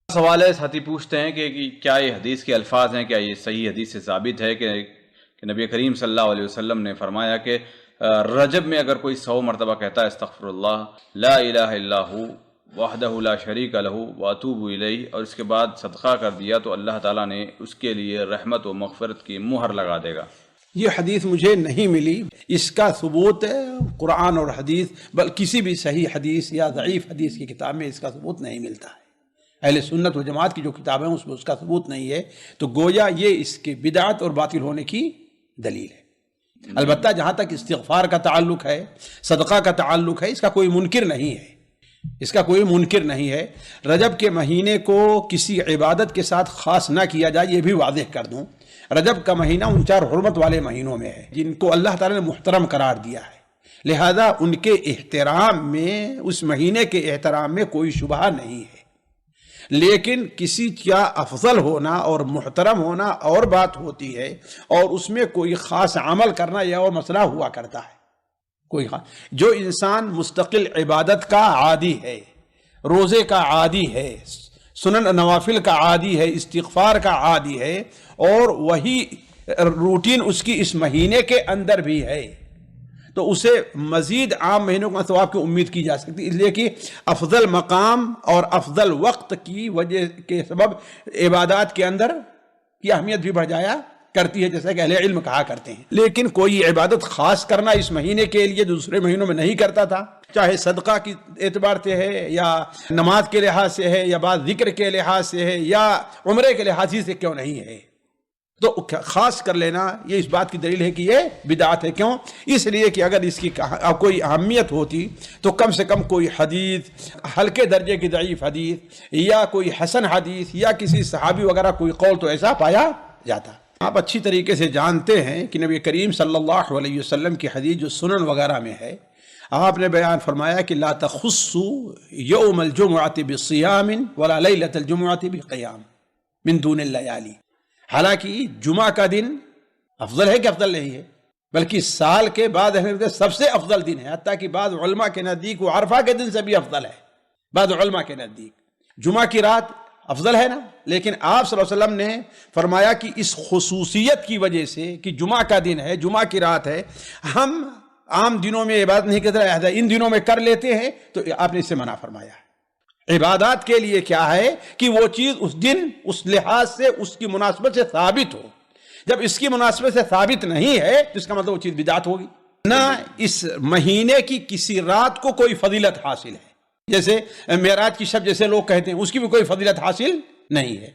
سوال ہے، ساتھی پوچھتے ہیں کہ کیا یہ حدیث کے الفاظ ہیں، کیا یہ صحیح حدیث سے ثابت ہے کہ نبی کریم صلی اللہ علیہ وسلم نے فرمایا کہ رجب میں اگر کوئی 100 مرتبہ کہتا ہے استغفر اللہ لا الہ الا ہو وحدہ لا شریک لہ واتوب الیہ، اور اس کے بعد صدقہ کر دیا تو اللہ تعالیٰ نے اس کے لیے رحمت و مغفرت کی مہر لگا دے گا۔ یہ حدیث مجھے نہیں ملی، اس کا ثبوت قرآن اور حدیث بل کسی بھی صحیح حدیث یا ضعیف حدیث کی کتاب میں اس کا ثبوت نہیں ملتا ہے۔ اہل سنت و جماعت کی جو کتابیں ہیں اس میں اس کا ثبوت نہیں ہے، تو گویا یہ اس کے بدعت اور باطل ہونے کی دلیل ہے۔ البتہ جہاں تک استغفار کا تعلق ہے، صدقہ کا تعلق ہے، اس کا کوئی منکر نہیں ہے، اس کا کوئی منکر نہیں ہے۔ رجب کے مہینے کو کسی عبادت کے ساتھ خاص نہ کیا جائے، یہ بھی واضح کر دوں۔ رجب کا مہینہ ان 4 حرمت والے مہینوں میں ہے جن کو اللہ تعالیٰ نے محترم قرار دیا ہے، لہذا ان کے احترام میں، اس مہینے کے احترام میں کوئی شبہ نہیں ہے۔ لیکن کسی کا افضل ہونا اور محترم ہونا اور بات ہوتی ہے، اور اس میں کوئی خاص عمل کرنا یہ اور مسئلہ ہوا کرتا ہے۔ جو انسان مستقل عبادت کا عادی ہے، روزے کا عادی ہے، سنن نوافل کا عادی ہے، استغفار کا عادی ہے، اور وہی روٹین اس کی اس مہینے کے اندر بھی ہے، تو اسے مزید عام مہینوں کا ثواب کی امید کی جا سکتی، اس لیے کہ افضل مقام اور افضل وقت کی وجہ کے سبب عبادات کے اندر کی اہمیت بھی بڑھ جایا کرتی ہے، جیسا کہ اہل علم کہا کرتے ہیں۔ لیکن کوئی عبادت خاص کرنا اس مہینے کے لیے دوسرے مہینوں میں نہیں کرتا تھا، چاہے صدقہ کی اعتبار سے ہے، یا نماز کے لحاظ سے ہے، یا بعض ذکر کے لحاظ سے ہے، یا عمرے کے لحاظ سے کیوں نہیں ہے، تو خاص کر لینا یہ اس بات کی دلیل ہے کہ یہ بدعت ہے۔ کیوں؟ اس لیے کہ اگر اس کی کوئی اہمیت ہوتی تو کم سے کم کوئی حدیث، ہلکے درجے کی ضعیف حدیث یا کوئی حسن حدیث یا کسی صحابی وغیرہ کوئی قول تو ایسا پایا جاتا۔ آپ اچھی طریقے سے جانتے ہیں کہ نبی کریم صلی اللہ علیہ وسلم کی حدیث جو سنن وغیرہ میں ہے، آپ نے بیان فرمایا کہ لا تخصوا یوم الجمعۃ بصیام ولا لیلۃ الجمعۃ بقیام من دون اللیالی۔ حالانکہ جمعہ کا دن افضل ہے کہ افضل نہیں ہے، بلکہ سال کے بعد سب سے افضل دن ہے، حتیٰ کہ بعض علماء کے نزدیک وہ عرفہ کے دن سے بھی افضل ہے۔ بعض علماء کے نزدیک جمعہ کی رات افضل ہے نا، لیکن آپ صلی اللہ علیہ وسلم نے فرمایا کہ اس خصوصیت کی وجہ سے کہ جمعہ کا دن ہے، جمعہ کی رات ہے، ہم عام دنوں میں عبادت نہیں کرتے، ان دنوں میں کر لیتے ہیں، تو آپ نے اس سے منع فرمایا ہے۔ عبادات کے لیے کیا ہے کہ وہ چیز اس دن اس لحاظ سے اس کی مناسبت سے ثابت ہو، جب اس کی مناسبت سے ثابت نہیں ہے تو اس کا مطلب وہ چیز بدعت ہوگی۔ نہ اس مہینے کی کسی رات کو کوئی فضیلت حاصل ہے، جیسے معراج کی شب جیسے لوگ کہتے ہیں، اس کی بھی کوئی فضیلت حاصل نہیں ہے۔